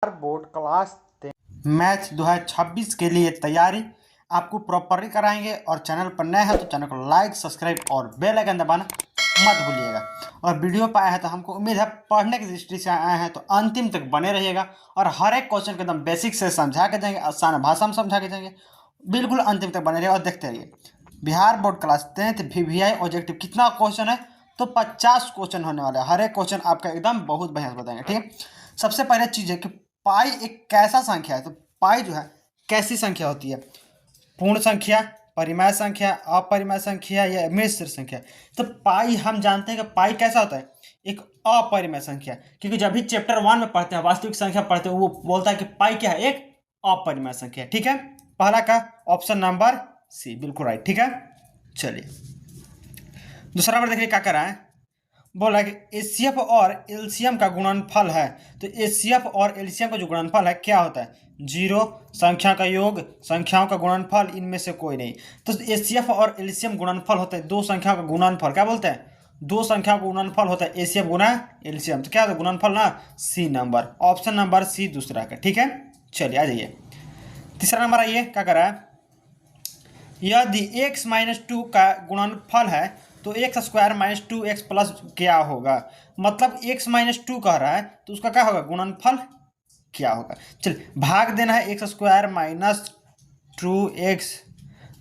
Board class math 2026 के लिए तैयारी आपको प्रॉपरली कराएंगे। और चैनल पर नए हैं तो चैनल को लाइक, सब्सक्राइब और बेल आइकन दबाना मत भूलिएगा। और वीडियो पर आए हैं तो हमको उम्मीद है पढ़ने की दृष्टि से आए हैं तो अंतिम तक बने रहिएगा। और हर एक क्वेश्चन को एकदम बेसिक से समझा के देंगे, आसान भाषा में समझा के देंगे। बिल्कुल अंतिम तक बने रहिएगा और देखते रहिए। Bihar board class 10th VVI objective कितना क्वेश्चन है तो 50 क्वेश्चन होने वाला है। हर एक क्वेश्चन आपका एकदम बहुत बढ़िया से बताएंगे। ठीक है, सबसे पहले चीज़ है कि पाई एक कैसा संख्या है। तो पाई जो है कैसी संख्या होती है, पूर्ण संख्या, परिमेय संख्या, अपरिमेय संख्या या मिश्र संख्या। तो पाई हम जानते हैं कि पाई कैसा होता है, एक अपरिमेय संख्या। क्योंकि जब भी चैप्टर 1 में पढ़ते हैं, वास्तविक संख्या पढ़ते हैं, वो बोलता है कि पाई क्या है, एक अपरिमेय संख्या। ठीक है, पहला का ऑप्शन नंबर सी बिल्कुल राइट। ठीक है, चलिए दूसरा नंबर देखिए क्या कर रहा है। बोला कि एचसीएफ और एलसीएम का गुणनफल है। तो एचसीएफ और एलसीएम का जो गुणनफल है क्या होता है, 0, संख्या का योग, संख्याओं का गुणनफल, इनमें से कोई नहीं। तो एचसीएफ और एलसीएम गुणनफल होता है दो संख्याओं का गुणनफल। क्या बोलते हैं, दो संख्याओं का गुणनफल होता है एचसीएफ गुना एलसीएम। तो क्या होता है गुणनफल ना, C number, option number C दूसरा का। ठीक है, चलिए आ जाइए तीसरा नंबर। आइए क्या कर रहा है, यदि x - 2 का गुणनफल है तो x square minus 2x plus क्या होगा। मतलब x - 2 कह रहा है तो उसका क्या होगा, गुणनफल क्या होगा। चलिए भाग देना है, x स्क्वायर माइनस 2x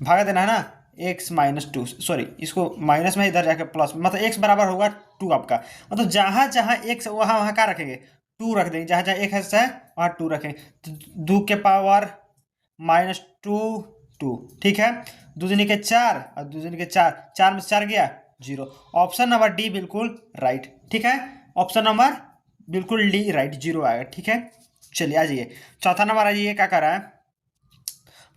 भाग देना है ना, x - 2, सॉरी इसको माइनस में इधर जाके प्लस, मतलब x बराबर होगा 2 आपका। मतलब जहाँ जहाँ x वहाँ वहाँ क्या रखेंगे, 2 रख देंगे। जहाँ जहाँ x है वहाँ 2 रखेंगे। तो 2 के पावर -2 2। ठीक है, दूसरे के 4 और दूसरे के 4, 4 में से 4 गया 0। ऑप्शन नंबर डी बिल्कुल राइट। ठीक है, ऑप्शन नंबर बिल्कुल डी राइट, 0 आएगा। ठीक है, चलिए आ जाइए चौथा नंबर। आ जाइए क्या कर रहा है,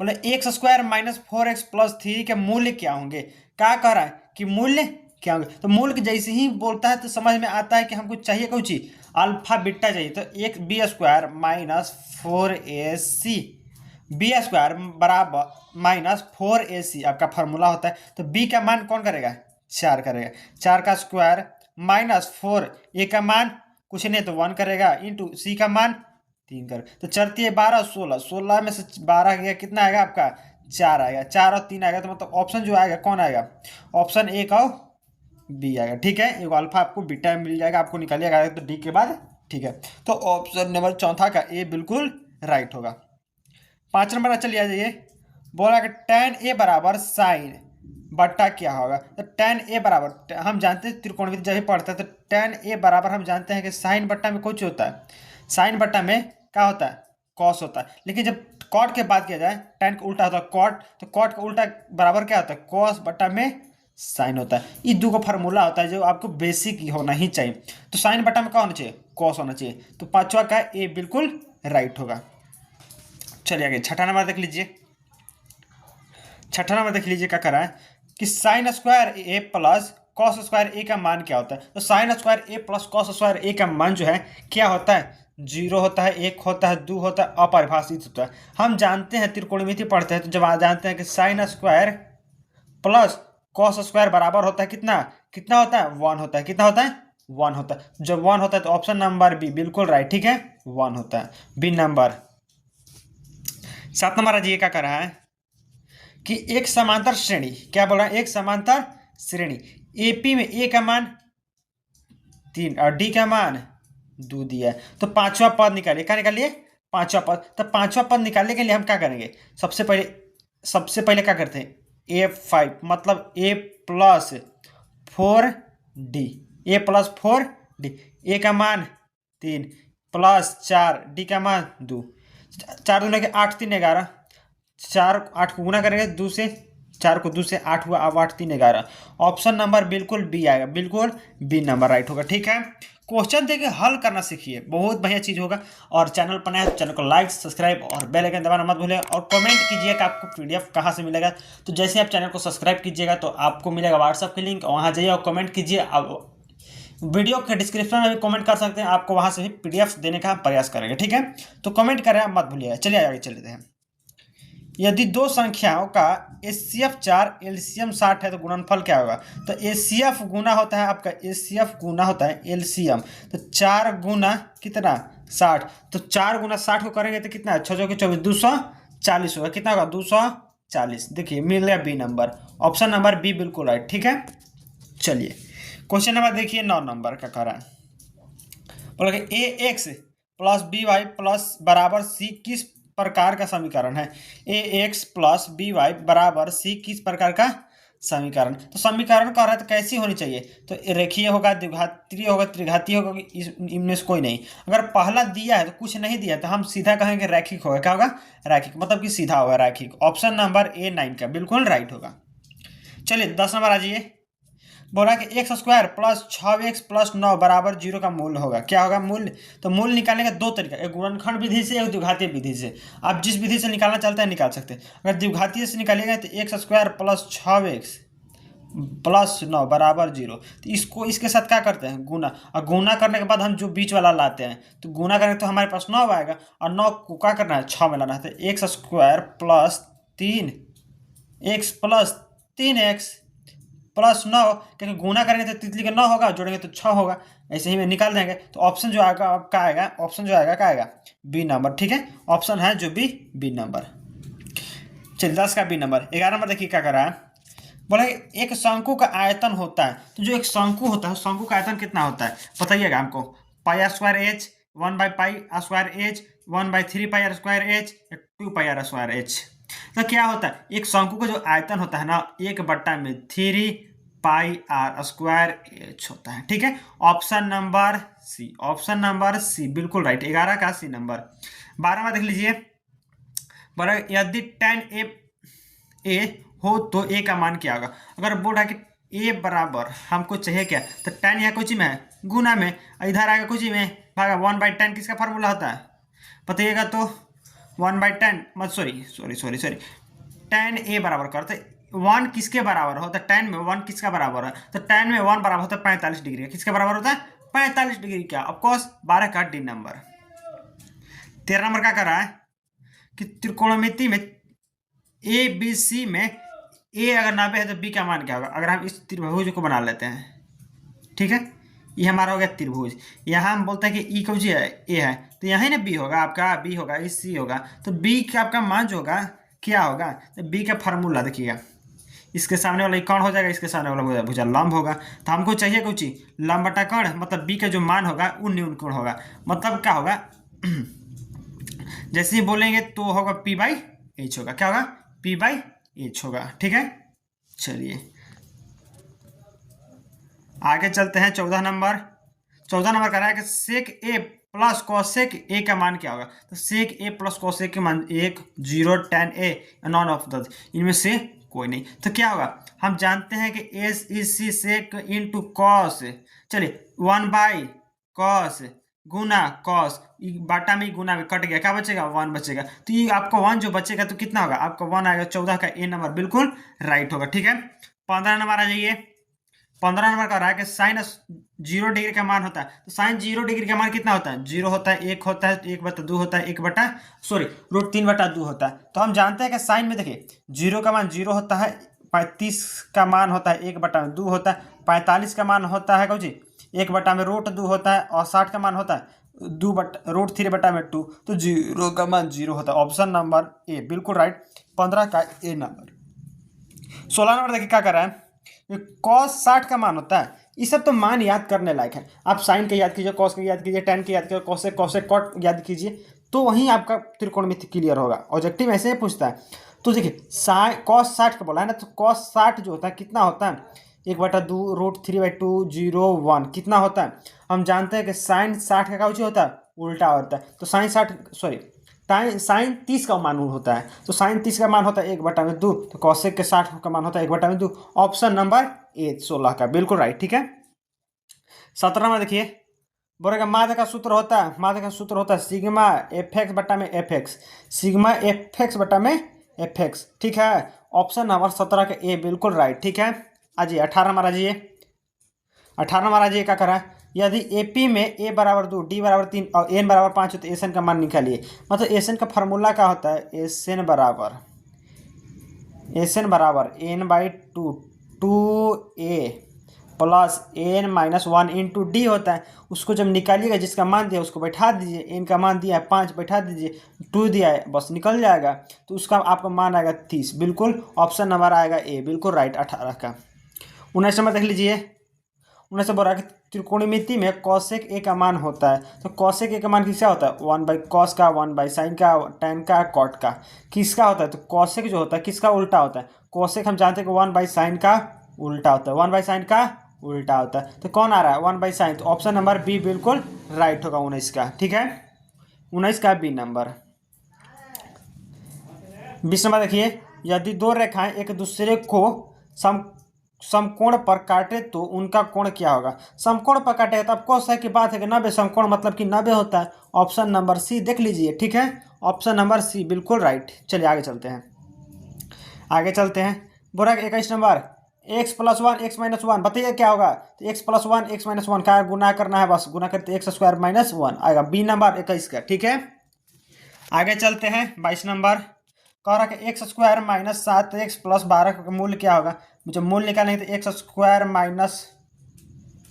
बोले x square minus 4x plus 3 के मूल्य क्या होंगे। क्या कह रहा है कि मूल्य क्या होंगे। तो मूल्य जैसे ही बोलता है तो समझ में आता है कि हमको चाहिए कौन चीज, अल्फा बीटा चाहिए। तो एक B square minus 4ac, B square बराबर -4ac आपका फार्मूला होता है। तो बी का मान कौन करेगा, 4 करेगा। 4 का स्क्वायर -4, ए का मान कुछ नहीं तो 1 करेगा, इंटू सी का मान 3 कर। तो चलती है 12 16, 16 में से 12 गया कितना आएगा आपका, 4 आएगा। 4 और 3 आएगा तो मतलब ऑप्शन जो आएगा कौन आएगा, ऑप्शन ए का बी आएगा। ठीक है, एक अल्फा आपको बीटा मिल जाएगा, आपको निकालिएगा तो डी के बाद। ठीक है, तो ऑप्शन नंबर चौथा का ए बिल्कुल राइट होगा। 5 नंबर चलिए आ जाइए। बोला कि tan ए बराबर साइन बट्टा क्या होगा। तो tan ए बराबर हम जानते हैं, त्रिकोणमिति जब भी पढ़ते हैं तो tan ए बराबर हम जानते हैं कि साइन बट्टा में कुछ होता है, साइन बट्टा में क्या होता है, कॉस होता है। लेकिन जब कॉट की बात किया जाए, tan का उल्टा होता है कॉट, तो कॉट का उल्टा बराबर क्या होता है, कॉस बट्टा में साइन होता है। ये दो का फार्मूला होता है जो आपको बेसिक होना ही चाहिए। तो साइन बट्टा में क्या होना चाहिए, कॉस होना चाहिए। तो पांचवा का ए बिल्कुल राइट होगा। चलिए आगे छठा नंबर देख लीजिए। छठा नंबर देख लीजिए क्या करा है कि साइन स्क्वायर ए प्लस कॉस स्क्वायर ए का मान क्या होता है। तो साइन स्क्वायर ए प्लस कॉस स्क्वायर ए का मान जो है क्या होता है, 0 होता है, 1 होता है, 2 होता है, अपरिभाषित होता है। हम जानते हैं त्रिकोणमिति पढ़ते हैं तो जब जानते हैं कि sine square plus cos square बराबर होता है कितना, कितना होता है, 1 होता है। कितना होता है, 1 होता है। जब 1 होता है तो ऑप्शन नंबर बी बिल्कुल राइट। ठीक है, 1 होता है, बी नंबर। 7 नंबर अजी क्या कर रहा है कि एक समांतर श्रेणी, क्या बोल रहा है, एक समांतर श्रेणी एपी में ए का मान 3 और डी का मान 2 दिया है। तो पांचवा पद निकालिए। क्या निकालिए, पांचवा पद। तो पांचवा पद निकालने के लिए हम क्या करेंगे, सबसे पहले क्या करते हैं, A5 मतलब a plus 4d, A plus 4d, ए का मान 3 प्लस 4 डी का मान 2। 4 दूने के 8 3 11, 4 8 को गुना करेंगे 2 से, 4 को 2 से 8 हुआ, अब 8 3 11। ऑप्शन नंबर बिल्कुल बी आएगा, बिल्कुल बी नंबर राइट होगा। ठीक है, क्वेश्चन देखिए हल करना सीखिए, बहुत बढ़िया चीज़ होगा। और चैनल पर नया चैनल को लाइक, सब्सक्राइब और बेल आइकन दबाना मत भूलिए। और कमेंट कीजिएगा कि आपको पीडीएफ कहाँ से मिलेगा। तो जैसे आप चैनल को सब्सक्राइब कीजिएगा तो आपको मिलेगा व्हाट्सअप की लिंक, वहाँ जाइए और कमेंट कीजिए। अब वीडियो के डिस्क्रिप्शन में भी कमेंट कर सकते हैं, आपको वहाँ से भी पीडीएफ देने का प्रयास करेंगे। ठीक है, तो कमेंट करें मत भूलिएगा। चलिए आगे चलते हैं। यदि दो संख्याओं का एचसीएफ 4 एलसीएम 60 है तो गुणनफल क्या होगा। तो एचसीएफ गुना होता है आपका, एचसीएफ गुना होता है एलसीएम। तो 4 गुना कितना, 60। तो 4 × 60 को करेंगे तो कितना है, 6×24 240 होगा। कितना होगा, 240। देखिए मिल गया B number, option number B बिल्कुल राइट। ठीक है, चलिए क्वेश्चन नंबर देखिए 9 नंबर का कह रहा है, बोला कि a x plus b y plus बराबर सी किस प्रकार का समीकरण है। A x plus b y बराबर सी किस प्रकार का समीकरण। तो समीकरण कह रहा है तो कैसी होनी चाहिए, तो रेखीय होगा, द्विघातीय होगा, त्रिघातीय होगा, इनमें से कोई नहीं। अगर पहला दिया है तो कुछ नहीं दिया तो हम सीधा कहेंगे रैखिक होगा। क्या होगा, रैखिक, मतलब कि सीधा होगा रैखिक। ऑप्शन नंबर ए 9 का बिल्कुल राइट होगा। चलिए 10 नंबर आ जाइए, बोला कि x square plus 6x plus 9 बराबर 0 का मूल्य होगा। क्या होगा मूल्य, तो मूल्य निकालने का दो तरीका, एक गुणनखंड विधि से, एक द्विघातीय विधि से। आप जिस विधि से निकालना चाहते हैं निकाल सकते हैं। अगर द्विघातीय से निकालिएगा तो x square plus 6x plus 9 बराबर 0, तो इसको इसके साथ क्या करते हैं, गुना। और गुना करने के बाद हम जो बीच वाला लाते हैं, तो गुना करेंगे तो हमारे पास 9 आएगा, और 9 को क्या करना है, 6 में लाना है। तो x square plus 3x plus 3x plus 9, क्योंकि गुना करेंगे तो तितली का 9 होगा, जोड़ेंगे तो 6 होगा। ऐसे ही में निकाल देंगे। तो ऑप्शन जो आएगा आपका आएगा, ऑप्शन जो आएगा क्या आएगा, बी नंबर। ठीक है, ऑप्शन है जो बी नंबर। चलिए 10 का बी नंबर। 11 नंबर देखिए क्या कर रहा है, बोला एक शंकु का आयतन होता है। तो जो एक शंकु होता है, शंकु का आयतन कितना होता है बताइएगा हमको। पाई स्क्वायर एच, 1/पाई square h, 1/3 pi square h, 2 pi square h. तो क्या होता है, एक शंकु का जो आयतन होता है ना, 1/3 पाई r स्क्वायर एच होता है। ठीक है, option number C, option number C बिल्कुल राइट। 11 का सी नंबर। 12 में देख लीजिए, बोला यदि tan ए हो तो ए का मान क्या होगा। अगर बोल रहा है कि ए बराबर हमको चाहिए क्या, तो tan यहाँ कुछ में है, गुना में, इधर आएगा कुछ में भागा 1/10। किसका फार्मूला होता है बताइएगा, तो 1/10 मत सॉरी tan ए बराबर करते 1 किसके बराबर होता है, tan में 1 किसका बराबर है, तो tan में 1 बराबर होता है 45 डिग्री का। किसके बराबर होता है, 45 डिग्री का। ऑफकोर्स 12 का डी नंबर। 13 नंबर क्या कर रहा है कि त्रिकोणमिति में ए बी सी में ए अगर 90 है तो बी का मान क्या होगा। अगर हम इस त्रिभुज को बना लेते हैं, ठीक है, ये हमारा हो गया त्रिभुज। यहाँ हम बोलते हैं कि ई कौन सी है, ए है, तो यहाँ ही ना बी होगा आपका, बी होगा, ई सी होगा। तो बी का आपका मान जो होगा क्या होगा, तो बी का फार्मूला देखिएगा, इसके सामने वाला कौन हो जाएगा, इसके सामने वाला भुजा लंब होगा। तो हमको चाहिए कुछ लंब बटा कर्ण, मतलब बी का जो मान होगा वो न्यून कोण होगा। मतलब क्या होगा जैसे ही बोलेंगे तो होगा P/H होगा। क्या होगा, P/H होगा। ठीक है, चलिए आगे चलते हैं। 14 नंबर। 14 नंबर कह रहा है कि सेक ए प्लस कॉसेक ए का मान क्या होगा। तो सेक ए प्लस कॉसेक के मान 1, 0, tan A, none of the, इनमें से कोई नहीं। तो क्या होगा, हम जानते हैं कि S is C sec into cos. चलिए 1/cos गुना कॉस, बाटा में गुना में कट गया, क्या बचेगा, 1 बचेगा। तो ये आपका 1 जो बचेगा तो कितना होगा, आपका 1 आएगा। 14 का ए नंबर बिल्कुल राइट होगा। ठीक है, 15 नंबर आ जाइए। 15 नंबर का रहा है कि साइन 0 डिग्री का मान होता है। तो साइन 0 डिग्री का मान कितना होता है, 0 होता है, 1 होता है, 1/2 होता है, √3/2 होता है। तो हम जानते हैं कि साइन में देखिए 0 का मान 0 होता है, 35 का मान होता है 1/2 होता है, 45 का मान होता है कौन 1/√2 होता है, और 60 का मान होता है √3/2। तो 0 का मान 0 होता है। ऑप्शन नंबर ए बिल्कुल राइट, 15 का ए नंबर। 16 नंबर देखिए क्या कर रहा है, cos 60 का मान होता है। ये सब तो मान याद करने लायक है। आप साइन के याद कीजिए, कॉस के याद कीजिए, tan के याद कीजिए, कॉसेक कॉट याद कीजिए, तो वहीं आपका त्रिकोणमिति क्लियर होगा। ऑब्जेक्टिव ऐसे ही पूछता है। तो देखिए cos 60 का बोला है ना, तो cos 60 जो होता है कितना होता है, 1/2 √3/2 0 1 कितना होता है। हम जानते हैं कि साइन 60 का क्या होता है, उल्टा होता है। तो साइन 30 का मान होता है। तो साइन 30 का मान होता है 1/2, तो कॉसेक के 60 का मान होता है 1/2। ऑप्शन नंबर ए 16 का बिल्कुल राइट। ठीक है, 17 में देखिए, बोलेगा माध्य का सूत्र होता है सिग्मा fx बटा में fx, सिग्मा fx बटा में fx। ठीक है, ऑप्शन नंबर 17 का ए बिल्कुल राइट। ठीक है, आइए 18 में आ जाइए। 18 में आ जाइए क्या करा, यदि AP में a = 2, d = 3 और n = 5 हो तो SN का मान निकालिए। मतलब SN का फार्मूला क्या होता है, SN बराबर n/2 2a plus N minus one into D होता है। उसको जब निकालिएगा जिसका मान दिया उसको बैठा दीजिए, एन का मान दिया है 5 बैठा दीजिए, 2 दिया है बस निकल जाएगा, तो उसका आपका मान आएगा 30। बिल्कुल ऑप्शन नंबर आएगा ए, बिल्कुल राइट 18 का। 19 नंबर देख लीजिए। 19 से बोल रहा है कि त्रिकोणमिति में कॉसेक ए का मान होता है, तो कॉसेक ए का मान किसका होता है? 1/कॉस का, 1/साइन का, टैन का, कॉट का। किसका होता है? तो कॉसेक जो होता है किसका उल्टा होता है? कॉसेक हम जानते हैं कि 1/साइन का उल्टा होता है, 1/साइन का उल्टा होता है। तो कौन आ रहा है? 1/साइन। तो ऑप्शन नंबर बी बिल्कुल राइट होगा 19 का। ठीक है, 19 का बी नंबर। 20 नंबर देखिए। यदि दो रेखाएं एक दूसरे को समकोण पर काटे तो उनका कोण क्या होगा? समकोण पर काटे तो आपको सही की बात है कि 90, समकोण मतलब कि 90 होता है। ऑप्शन नंबर सी देख लीजिए। ठीक है, ऑप्शन नंबर सी बिल्कुल राइट। चलिए आगे चलते हैं, आगे चलते हैं। बोला 21 नंबर, x + 1 x - 1 बताइए क्या होगा? तो x + 1 x - 1 का गुना करना है, बस गुना करते x² - 1 आएगा, बी नंबर 21 का। ठीक है, आगे चलते हैं। 22 नंबर कह रहा है कि x² - 7x + 12 का मूल्य क्या होगा? मुझे मूल्य निकालना है, तो x² -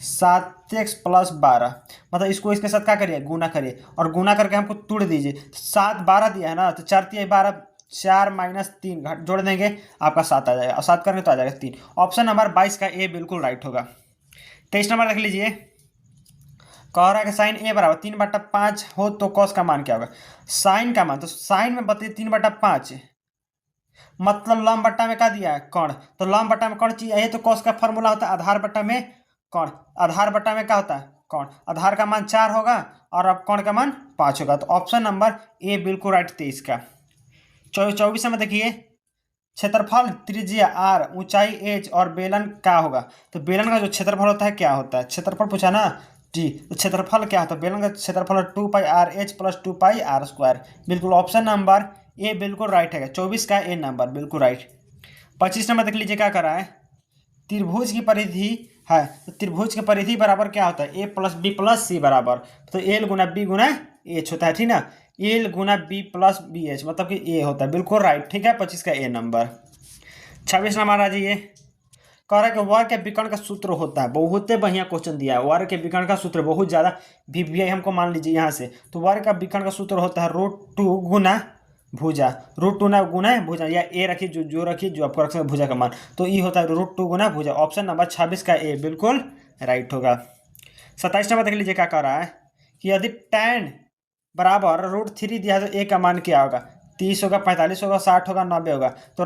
7x + 12 मतलब इसको इसके साथ क्या करिए? गुना करिए, और गुना करके हमको तोड़ दीजिए। 7 12 दिया है ना, तो 4 × 12 4 - 3 घट जोड़ देंगे आपका 7 आ जाएगा, और 7 करेंगे तो आ जाएगा 3। ऑप्शन नंबर 22 का ए बिल्कुल राइट होगा। 23 नंबर देख लीजिए। कह रहा है कि साइन ए बराबर 3/5 हो तो कॉस का मान क्या होगा? साइन का मान, तो साइन में बताइए 3/5 मतलब लंब बट्टा में क्या दिया है? कर्ण। तो लंब बट्टा में कर्ण चाहिए, यही तो कॉस का फॉर्मूला होता है, आधार बट्टा में कर्ण। आधार बट्टा में क्या होता है? कर्ण। आधार का मान 4 होगा और अब कर्ण का मान 5 होगा, तो ऑप्शन नंबर ए बिल्कुल राइट 23 का। 24 में देखिए। क्षेत्रफल त्रिज्या r, ऊंचाई h और बेलन क्या होगा? तो बेलन का जो क्षेत्रफल होता है क्या होता है? क्षेत्रफल पूछा ना जी, तो क्षेत्रफल क्या होता है? बेलन का क्षेत्रफल 2πr(h + 2πr²। बिल्कुल ऑप्शन नंबर ए बिल्कुल राइट है, 24 का ए नंबर बिल्कुल राइट। 25 नंबर देख लीजिए क्या कर रहा है। त्रिभुज की परिधि है, तो त्रिभुज की परिधि बराबर क्या होता है? a + b + c बराबर, तो एल गुना बी गुना एच होता है, ठीक ना? एल गुना बी + bh मतलब कि ए होता है, बिल्कुल राइट। ठीक है, 25 का ए नंबर। 26 नंबर आ जाइए। कह रहा है कि वर्ग के विकर्ण का सूत्र होता है, बहुत बढ़िया क्वेश्चन दिया है। वर्ग के विकर्ण का सूत्र बहुत ज़्यादा VBI हमको मान लीजिए यहाँ से। तो वर्ग का विकर्ण का सूत्र होता है √2 गुना भुजा, √2 ना गुना भुजा, या ए रखिए जो रखिए जो आपको रख सकते भुजा का मान, तो ये होता है √2 गुना भुजा। ऑप्शन नंबर 26 का ए बिल्कुल राइट होगा। 27 नंबर देख लीजिए क्या कह रहा है कि यदि tan बराबर √3 दिया है तो ए का मान क्या होगा? 30 होगा, 45 होगा, 60 होगा, 90 होगा। तो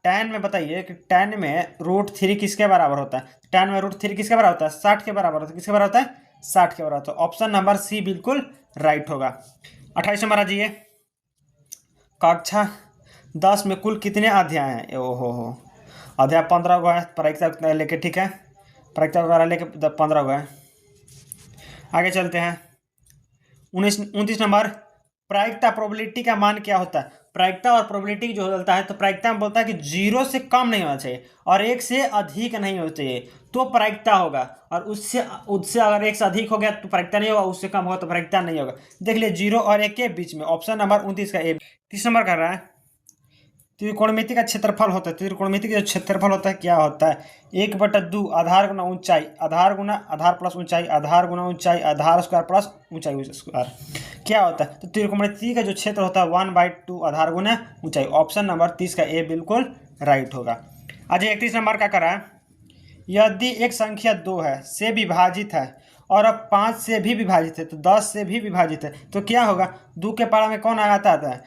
tan में बताइए कि tan में √3 किसके बराबर होता है? tan में √3 किसके बराबर होता है? 60 के बराबर होता है। किसके बराबर होता है? 60 के बराबर होता है। ऑप्शन नंबर सी बिल्कुल राइट होगा। 28 नंबर आ जाइए। कक्षा 10 में कुल कितने अध्याय हैं? ओहो हो, अध्याय 15 गो है, प्रायिकता लेके। ठीक है, प्रायिकता वगैरह लेके 15 गो है। आगे चलते हैं। 29 नंबर, प्रायिकता प्रोबेबिलिटी का मान क्या होता है? प्रायिकता और प्रोबेबिलिटी जो होता है, तो प्रायिकता में बोलता है कि 0 से कम नहीं होना चाहिए और 1 से अधिक नहीं होना चाहिए तो प्रायिकता होगा, और उससे उससे अगर 1 से अधिक हो गया तो प्रायिकता नहीं होगा, उससे कम होगा तो प्रायिकता नहीं होगा। देख लिए 0 और 1 के बीच में। ऑप्शन नंबर 29 का ए। 30 नंबर कर रहा है। त्रिकोणमिति का क्षेत्रफल होता है, त्रिकोणमिति का जो क्षेत्रफल होता है क्या होता है? 1/2 आधार गुना ऊंचाई, आधार गुना आधार प्लस ऊंचाई, आधार गुना ऊंचाई, आधार स्क्वायर प्लस ऊंचाई स्क्वायर क्या होता है? तो त्रिकोणमिति का जो क्षेत्र होता है 1/2 आधार गुना ऊंचाई। ऑप्शन नंबर 30 का ए बिल्कुल राइट होगा। आज 31 नंबर का करा है। यदि एक संख्या 2 है से विभाजित है और अब 5 से भी विभाजित है, तो 10 से भी विभाजित है, तो क्या होगा? 2 के पारा में कौन आता है?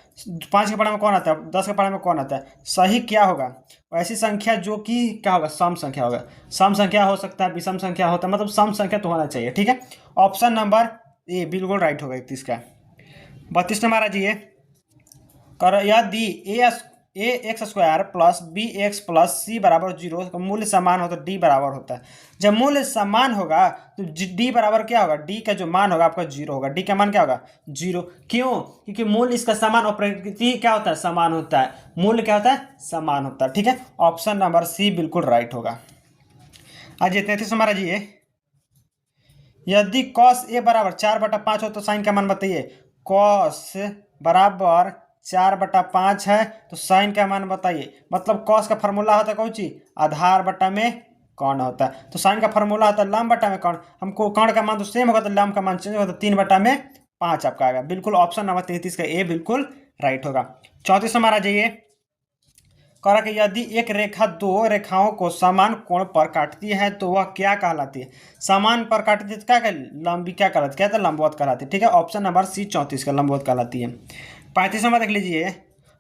5 के पारा में कौन आता है? 10 के पारा में कौन आता है? सही क्या होगा? ऐसी संख्या जो कि क्या होगा? सम संख्या होगा। सम संख्या हो सकता है, विषम संख्या होता है, मतलब सम संख्या तो होना चाहिए। ठीक है, ऑप्शन नंबर ए बिल्कुल राइट होगा 31 का। 32 नंबर आ जाइए। कर यदि ax² + bx + c बराबर 0 का मूल्य समान हो तो d बराबर होता है। जब मूल्य समान होगा तो d बराबर क्या होगा? d का जो मान होगा आपका 0 होगा। d का मान क्या होगा? 0। क्यों? क्योंकि मूल्य इसका समान और प्रकृति क्या होता है? समान होता है। मूल्य क्या होता है? समान होता है। ठीक है, ऑप्शन नंबर सी बिल्कुल राइट होगा। आज 33 नंबर आइए। यदि cos a बराबर 4/5 हो तो साइन का मान बताइए। cos बराबर 4/5 है तो साइन का मान बताइए। मतलब cos का फॉर्मूला होता है कौन चीज? आधार बटा में कर्ण होता है। तो साइन का फॉर्मूला होता है लंब बटा में कर्ण। हमको कर्ण का मान तो सेम होगा, तो लंब का मान चेंज होगा, तो 3/5 आपका आएगा। बिल्कुल ऑप्शन नंबर 33 का ए बिल्कुल राइट होगा। 34 नंबर आ जाइए। कह रहा कि यदि एक रेखा दो रेखाओं को समान कोण पर काटती है तो वह क्या कहलाती है? समान पर काटती है तो क्या लंबी क्या कहलाती है? क्या था? लंबवत कहलाती है। ठीक है, ऑप्शन नंबर सी 34 का लंबवत कहलाती है। 35 नंबर देख लीजिए।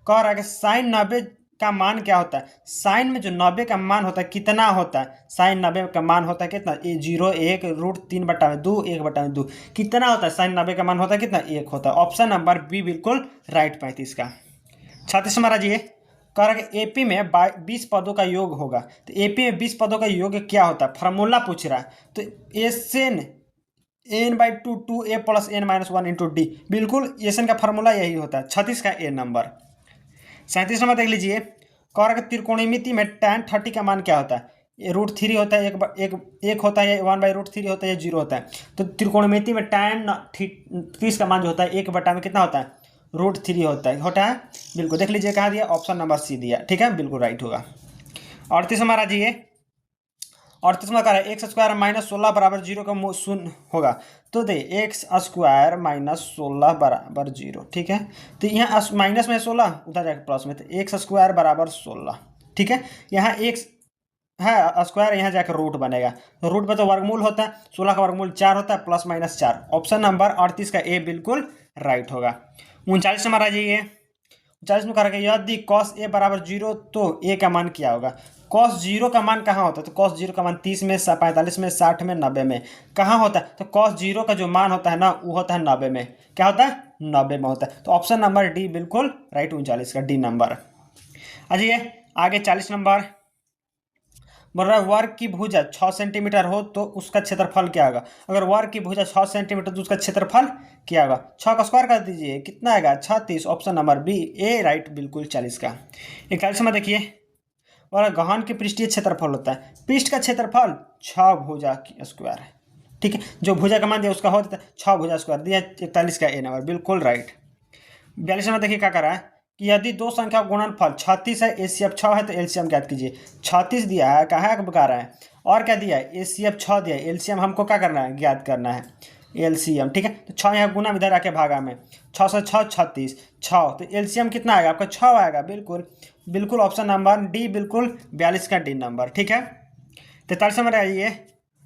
कह रहा है कि साइन 90 का मान क्या होता है? साइन में जो 90 का मान होता है कितना होता है? साइन 90 का मान होता है कितना? 0 1 √3/2 1/2 कितना होता है? साइन 90 का मान होता है कितना? 1 होता है। ऑप्शन नंबर बी बिल्कुल राइट 35 का। 36 नंबर आ जाइए। कह रहा है कि एपी में 20 पदों का योग होगा, तो एपी में 20 पदों का योग क्या होता है? फॉर्मूला पूछ रहा है। तो एसन n/2 2a + n-1 × d, बिल्कुल एसन का फॉर्मूला यही होता है। 36 का ए नंबर। 37 नंबर देख लीजिए। कह रहा है कि त्रिकोणमिति में tan 30 का मान क्या होता है? ये √3 होता है, एक होता है, 1/√3 होता है, 0 होता है। तो त्रिकोणमिति में tan 30 का मान जो होता है 1/, में कितना होता है? √3 होता है। बिल्कुल देख लीजिए कहाँ दिया, ऑप्शन नंबर सी दिया। ठीक है, बिल्कुल राइट होगा। 38 नंबर आ जाइए। 38 में कह रहा है x² - 16 = 0 का शून्य होगा। तो दे x² - 16 = 0। ठीक है, तो यहाँ माइनस में 16 उधर जाकर प्लस में, तो x² = 16। ठीक है, यहाँ x है स्क्वायर, यहाँ जाकर रूट बनेगा, तो रूट में तो वर्गमूल होता है, 16 का वर्गमूल 4 होता है, +-4। ऑप्शन नंबर 38 का ए बिल्कुल राइट होगा। 39 नंबर आ जाइए। 39 में कह रहा है यदि cos a = 0 तो a का मान क्या होगा? cos 0 का मान कहाँ होता है? तो cos 0 का मान 30 में, 45 में, 60 में, 90 में कहाँ होता है? तो cos 0 का जो मान होता है ना, वो होता है 90 में। क्या होता है? 90 में होता है। तो ऑप्शन नंबर डी बिल्कुल राइट 39 का डी नंबर। आ जाइए आगे। 40 नंबर बोल रहा है वर्ग की भुजा 6 सेंटीमीटर हो तो उसका क्षेत्रफल क्या होगा? अगर वर्ग की भुजा 6 सेंटीमीटर तो उसका क्षेत्रफल क्या होगा? 6 का स्क्वायर कर दीजिए, कितना आएगा? 36। ऑप्शन नंबर बी ए राइट बिल्कुल 40 का। 41 में देखिए। और गहन की पृष्ठीय क्षेत्रफल होता है, पृष्ठ का क्षेत्रफल 6 भुजा की स्क्वायर है। ठीक है, जो भुजा का मान दिया उसका होता है 6 भुजा स्क्वायर दिया। 41 का ए नंबर बिल्कुल राइट। 42 में देखिए क्या कर रहा है कि यदि दो संख्या गुणनफल 36 है, एचसीएफ 6 है, तो एलसीएम ज्ञात कीजिए। 36 दिया है, कहाँ बता रहा है, और क्या दिया है? एचसीएफ 6 दिया है, एलसीएम हमको क्या करना है? ज्ञात करना है एलसीएम। ठीक है, तो 6 यहाँ गुना इधर आके भागा में, 6 से 6 36 6, तो एलसीएम कितना आएगा आपका? 6 आएगा। बिल्कुल बिल्कुल ऑप्शन नंबर डी बिल्कुल 42 का डी नंबर। ठीक है, 43 नंबर आइए।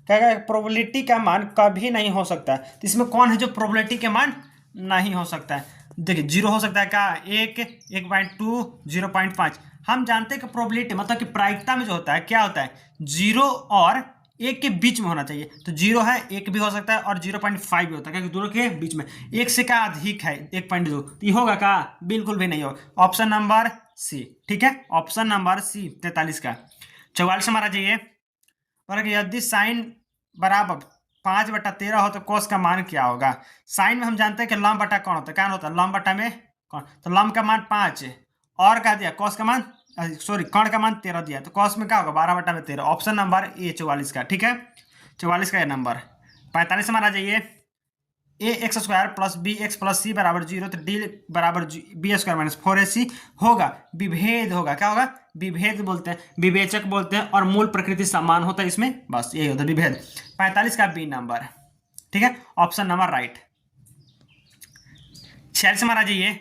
क्या प्रोबेबिलिटी का मान कभी नहीं हो सकता, तो इसमें कौन है जो प्रोबेबिलिटी के मान नहीं हो सकता है? देखिए 0 हो सकता है क्या? 1 1/2 0.5। हम जानते हैं कि प्रोबेबिलिटी मतलब कि प्रायिकता में जो होता है क्या होता है? 0 और 1 के बीच में होना चाहिए। तो 0 है, 1 भी हो सकता है और 0.5 भी होता है, क्योंकि दोनों के बीच में 1 से क्या अधिक है 1.2, तो ये होगा क्या? बिल्कुल भी नहीं होगा। Option number C. ठीक है, ऑप्शन नंबर सी 43 का। 44 नंबर आ जाइए। और यदि साइन बराबर 5/13 हो तो कोस का मान क्या होगा? साइन में हम जानते हैं कि लंब बटा कौन होता है? क्या होता है? लंब बटा में कौन, तो लंब का मान 5 है, और क्या दिया? कोस का मान कर्ण का मान 13 दिया, तो कोस में क्या होगा? 12/13। ऑप्शन नंबर ए 44 का। ठीक है, 44 का ये नंबर। 45 नंबर आ जाइए। ax² + bx + c = 0, तो d = b² - 4ac होगा। विभेद होगा, क्या होगा? विभेद बोलते हैं, विवेचक बोलते हैं, और मूल प्रकृति समान होता है इसमें, बस यही होता है विभेद। 45 का बी नंबर। ठीक है, ऑप्शन नंबर राइट। 46 नंबर आ जाइए।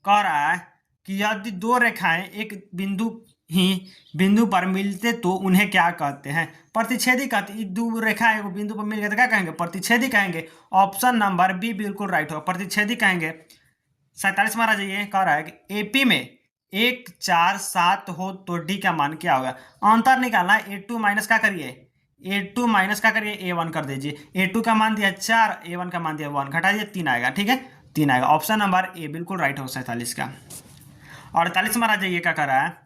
कह रहा है कि यदि दो रेखाएं एक बिंदु पर मिलते तो उन्हें क्या कहते हैं? प्रतिच्छेदी कहते हैं। दो रेखा एक बिंदु पर मिल गए तो क्या कहेंगे? प्रतिच्छेदी कहेंगे। ऑप्शन नंबर बी बिल्कुल राइट होगा, प्रतिच्छेदी कहेंगे। 47 में आ जाइए। कह रहा है कि एपी में 1 4 7 हो तो डी का मान क्या होगा? अंतर निकालना है। A2 माइनस क्या करिए? A2 माइनस क्या करिए? A1 कर दीजिए। A2 का मान दिया 4, A1 का मान दिया 1, घटा दीजिए 3 आएगा। ठीक है, 3 आएगा। ऑप्शन नंबर ए बिल्कुल राइट होगा 47 का। 48 में आ जाइए। क्या कर रहा है?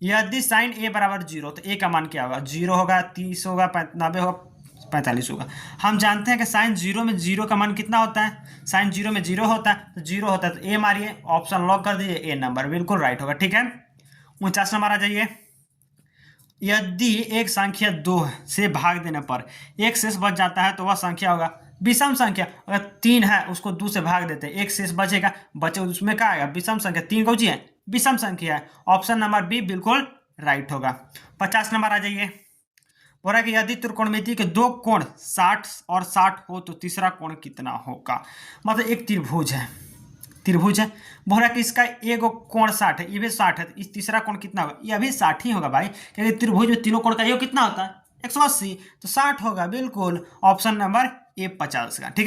यदि साइन a = 0 तो a का मान क्या होगा? 0 होगा, 30 होगा, 90 होगा, 45 होगा। हम जानते हैं कि साइन 0 में 0 का मान कितना होता है? साइन 0 में 0 होता है, तो 0 होता है तो a मारिए। ऑप्शन लॉक कर दीजिए, ए नंबर बिल्कुल राइट होगा। ठीक है, 49 नंबर आ जाइए। यदि एक संख्या 2 से भाग देने पर एक शेष बच जाता है तो वह संख्या होगा विषम संख्या। अगर 3 है उसको 2 से भाग देते हैं, एक शेष बचेगा, बचे उसमें क्या आएगा? विषम संख्या। 3 कौन सी है? विषम संख्या है। ऑप्शन नंबर बी बिल्कुल राइट होगा। 50 नंबर आ जाइए। बोल रहा है कि यदि त्रिकोणमिति के दो कोण 60 और 60 हो तो तीसरा कोण कितना होगा। मतलब एक त्रिभुज है, बोल रहा है कि इसका एक कोण 60 है, ये भी 60 है, इस तीसरा कोण कितना होगा, ये भी 60 ही होगा भाई, क्योंकि त्रिभुज में तीनों कोण का योग कितना होता है 180, तो 60 होगा बिल्कुल। ऑप्शन नंबर ए 50 का, ठीक है।